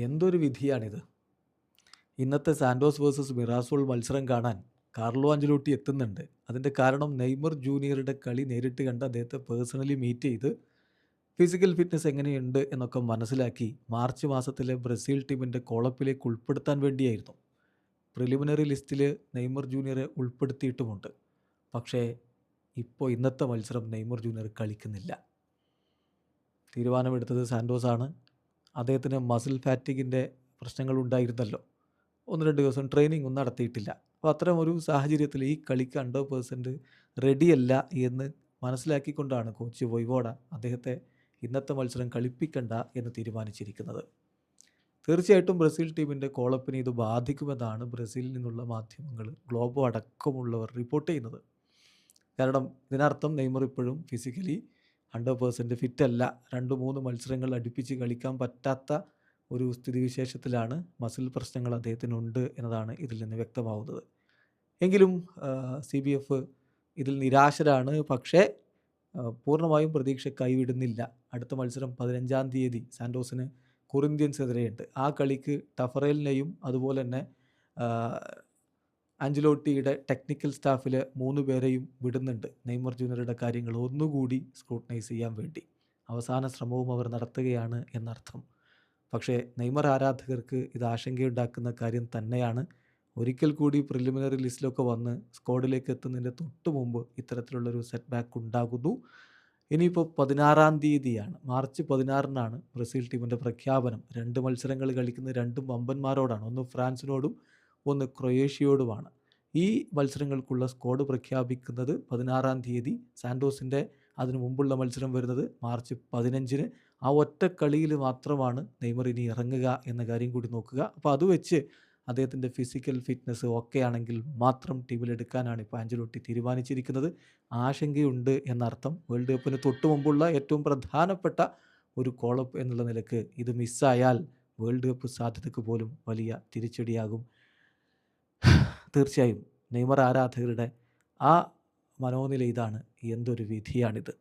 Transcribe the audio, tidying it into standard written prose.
എന്തൊരു വിധിയാണിത്! ഇന്നത്തെ Santos versus Mirasol മത്സരം കാണാൻ കാർലോ അഞ്ചലോട്ടി എത്തുന്നുണ്ട്. അതിൻ്റെ കാരണം നെയ്മർ ജൂനിയറുടെ കളി നേരിട്ട് കണ്ട് അദ്ദേഹത്തെ പേഴ്സണലി മീറ്റ് ചെയ്ത് ഫിസിക്കൽ ഫിറ്റ്നസ് എങ്ങനെയുണ്ട് എന്നൊക്കെ മനസ്സിലാക്കി മാർച്ച് മാസത്തിലെ ബ്രസീൽ ടീമിൻ്റെ കോളപ്പിലേക്ക് ഉൾപ്പെടുത്താൻ വേണ്ടിയായിരുന്നു. പ്രിലിമിനറി ലിസ്റ്റിൽ നെയ്മർ ജൂനിയറെ ഉൾപ്പെടുത്തിയിട്ടുമുണ്ട്. പക്ഷേ ഇപ്പോൾ ഇന്നത്തെ മത്സരം നെയ്മർ ജൂനിയർ കളിക്കുന്നില്ല. തീരുമാനമെടുത്തത് സാന്റോസാണ്. അദ്ദേഹത്തിന് മസിൽ ഫാറ്റിക്കിൻ്റെ പ്രശ്നങ്ങളുണ്ടായിരുന്നല്ലോ. 1-2 ദിവസം ട്രെയിനിങ് ഒന്നും നടത്തിയിട്ടില്ല. അപ്പോൾ അത്തരം ഒരു സാഹചര്യത്തിൽ ഈ കളിക്ക് 100% റെഡിയല്ല എന്ന് മനസ്സിലാക്കിക്കൊണ്ടാണ് കോച്ച് വൊയ്വോഡ അദ്ദേഹത്തെ ഇന്നത്തെ മത്സരം കളിപ്പിക്കണ്ട എന്ന് തീരുമാനിച്ചിരിക്കുന്നത്. തീർച്ചയായിട്ടും ബ്രസീൽ ടീമിൻ്റെ കോളപ്പിനെ ഇത് ബാധിക്കുമെന്നാണ് ബ്രസീലിൽ നിന്നുള്ള മാധ്യമങ്ങൾ, ഗ്ലോബോ അടക്കമുള്ളവർ റിപ്പോർട്ട് ചെയ്യുന്നത്. കാരണം ഇതിനർത്ഥം നെയ്മർ ഇപ്പോഴും ഫിസിക്കലി 100% ഫിറ്റല്ല. 2-3 മത്സരങ്ങൾ അടുപ്പിച്ച് കളിക്കാൻ പറ്റാത്ത ഒരു സ്ഥിതിവിശേഷത്തിലാണ്. മസിൽ പ്രശ്നങ്ങൾ അദ്ദേഹത്തിനുണ്ട് എന്നതാണ് ഇതിൽ നിന്ന് വ്യക്തമാവുന്നത്. എങ്കിലും CBF ഇതിൽ നിരാശരാണ്. പക്ഷേ പൂർണ്ണമായും പ്രതീക്ഷ കൈവിടുന്നില്ല. അടുത്ത മത്സരം 15-ാം തീയതി സാന്റോസിന് കൊറിന്ത്യൻസിനെതിരെയുണ്ട്. ആ കളിക്ക് ടഫറേലിനെയും അതുപോലെ തന്നെ ആഞ്ചലോട്ടിയുടെ ടെക്നിക്കൽ സ്റ്റാഫിൽ 3 പേരെയും വിടുന്നുണ്ട്. നെയ്മർ ജൂനിയറുടെ കാര്യങ്ങൾ ഒന്നുകൂടി സ്ക്രൂട്ടനൈസ് ചെയ്യാൻ വേണ്ടി അവസാന ശ്രമവും അവർ നടത്തുകയാണ് എന്നർത്ഥം. പക്ഷേ നെയ്മർ ആരാധകർക്ക് ഇത് ആശങ്കയുണ്ടാക്കുന്ന കാര്യം തന്നെയാണ്. ഒരിക്കൽ കൂടി പ്രിലിമിനറി ലിസ്റ്റിലൊക്കെ വന്ന് സ്ക്വാഡിലേക്ക് എത്തുന്നതിൻ്റെ തൊട്ട് മുമ്പ് ഇത്തരത്തിലുള്ളൊരു സെറ്റ് ബാക്ക് ഉണ്ടാകുന്നു. ഇനിയിപ്പോൾ 16-ാം തീയതിയാണ്, മാർച്ച് 16-നാണ് ബ്രസീൽ ടീമിൻ്റെ പ്രഖ്യാപനം. 2 മത്സരങ്ങൾ കളിക്കുന്ന 2 വമ്പന്മാരോടാണ്. ഒന്ന് ഫ്രാൻസിനോടും ഒന്ന് ക്രൊയേഷ്യയോടുമാണ്. ഈ മത്സരങ്ങൾക്കുള്ള സ്ക്വാഡ് പ്രഖ്യാപിക്കുന്നത് 16-ാം തീയതി. സാന്റോസിൻ്റെ അതിനു മുമ്പുള്ള മത്സരം വരുന്നത് മാർച്ച് 15-ന്. ആ ഒറ്റ കളിയിൽ മാത്രമാണ് നെയ്മർ ഇനി ഇറങ്ങുക എന്ന കാര്യം കൂടി നോക്കുക. അപ്പോൾ അത് വെച്ച് അദ്ദേഹത്തിൻ്റെ ഫിസിക്കൽ ഫിറ്റ്നസ് ഓക്കെ ആണെങ്കിൽ മാത്രം ടീമിലെടുക്കാനാണ് ഇപ്പോൾ ആഞ്ചലോട്ടി തീരുമാനിച്ചിരിക്കുന്നത്. ആശങ്കയുണ്ട് എന്നർത്ഥം. വേൾഡ് കപ്പിന് തൊട്ട് മുമ്പുള്ള ഏറ്റവും പ്രധാനപ്പെട്ട ഒരു കോളപ്പ് എന്നുള്ള നിലക്ക് ഇത് മിസ്സായാൽ വേൾഡ് കപ്പ് സാധ്യതയ്ക്ക് പോലും വലിയ തിരിച്ചടിയാകും. തീർച്ചയായും നെയ്മർ ആരാധകരുടെ ആ മനോനില ഇതാണ്. എന്തൊരു വിധിയാണിത്!